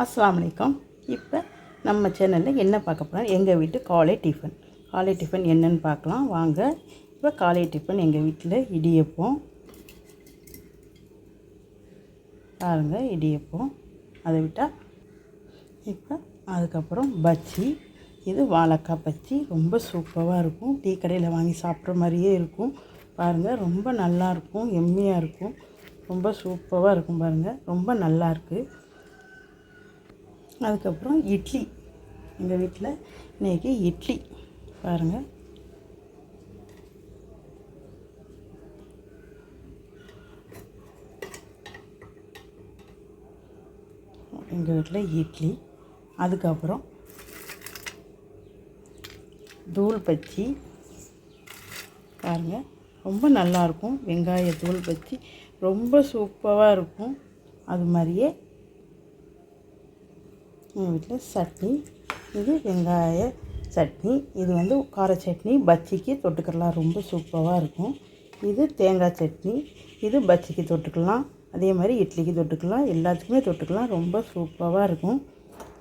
அஸ்ஸலாமு அலைக்கும். இப்போ நம்ம சேனலில் என்ன பார்க்க போகிறோம், எங்கள் வீட்டு காலை டிஃபன் என்னென்னு பார்க்கலாம் வாங்க. இப்போ காலை டிஃபன் எங்கள் வீட்டில் இடியப்பம் பாருங்கள், இடியப்பம் அதை விட்டால் இப்போ அதுக்கப்புறம் பஜ்ஜி. இது வாழைக்காய் பஜ்ஜி, ரொம்ப சூப்பராக இருக்கும். டீ கடையில் வாங்கி சாப்பிட்ற மாதிரியே இருக்கும் பாருங்கள். ரொம்ப நல்லாயிருக்கும், எம்மியாக இருக்கும், ரொம்ப சூப்பராக இருக்கும் பாருங்கள், ரொம்ப நல்லாயிருக்கு. அதுக்கப்புறம் இட்லி, எங்கள் வீட்டில் இன்றைக்கி இட்லி பாருங்கள். எங்கள் வீட்டில் இட்லி. அதுக்கப்புறம் தூள் பஜ்ஜி பாருங்கள், ரொம்ப நல்லாயிருக்கும். வெங்காய தூள் பஜ்ஜி ரொம்ப சூப்பராக இருக்கும். அது மாதிரியே எங்கள் வீட்டில் சட்னி, இது வெங்காய சட்னி, இது வந்து கார சட்னி, பஜ்ஜிக்கு தொட்டுக்கலாம், ரொம்ப சூப்பராக இருக்கும். இது தேங்காய் சட்னி, இது பஜ்ஜிக்கு தொட்டுக்கலாம், அதே மாதிரி இட்லிக்கு தொட்டுக்கலாம், எல்லாத்துக்குமே தொட்டுக்கலாம், ரொம்ப சூப்பராக இருக்கும்.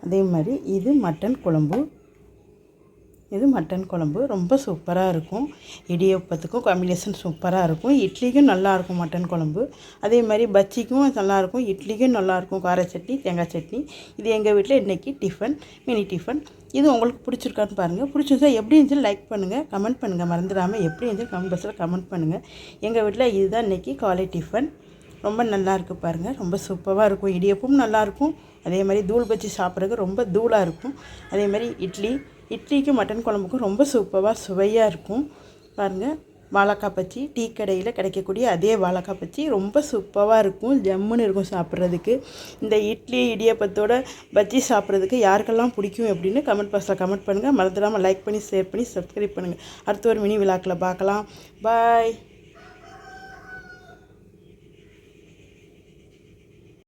அதே மாதிரி இது மட்டன் குழம்பு, ரொம்ப சூப்பராக இருக்கும். இடியப்பத்துக்கும் காம்பினேஷன் சூப்பராக இருக்கும். இட்லிக்கும் நல்லாயிருக்கும் மட்டன் குழம்பு. அதே மாதிரி பஜ்ஜிக்கும் நல்லாயிருக்கும், இட்லிக்கும் நல்லாயிருக்கும். கார சட்னி, தேங்காய் சட்னி. இது எங்கள் வீட்டில் இன்றைக்கி மினி டிஃபன். இது உங்களுக்கு பிடிச்சிருக்கான்னு பாருங்கள். பிடிச்சிருந்தா எப்படி இருந்துச்சு லைக் பண்ணுங்கள், கமெண்ட் பண்ணுங்கள், மறந்துடாமல் எப்படி இருந்துச்சு கமெண்ட் பாக்ஸில் கமெண்ட் பண்ணுங்கள். எங்கள் வீட்டில் இதுதான் இன்றைக்கி காலை டிஃபன். ரொம்ப நல்லாயிருக்கு பாருங்கள், ரொம்ப சூப்பராக இருக்கும். இடியப்பமும் நல்லாயிருக்கும், அதே மாதிரி தூள் பஜ்ஜி சாப்பிட்றதுக்கு ரொம்ப தூளாக இருக்கும். அதே மாதிரி இட்லிக்கும் மட்டன் குழம்புக்கும் ரொம்ப சூப்பராக சுவையாக இருக்கும் பாருங்கள். வாழைக்காய் பஜ்ஜி, டீ கடையில் கிடைக்கக்கூடிய அதே வாழைக்காய் பஜ்ஜி ரொம்ப சூப்பராக இருக்கும், ஜம்முன்னு இருக்கும் சாப்பிட்றதுக்கு. இந்த இட்லி இடியப்பத்தோட பஜ்ஜி சாப்பிட்றதுக்கு யாருக்கெல்லாம் பிடிக்கும் அப்படின்னு கமெண்ட் பாக்ஸில் கமெண்ட் பண்ணுங்கள். மறந்துடாமல் லைக் பண்ணி, ஷேர் பண்ணி, சப்ஸ்கிரைப் பண்ணுங்கள். அடுத்த ஒரு மினி விழாக்களை பார்க்கலாம். பாய்.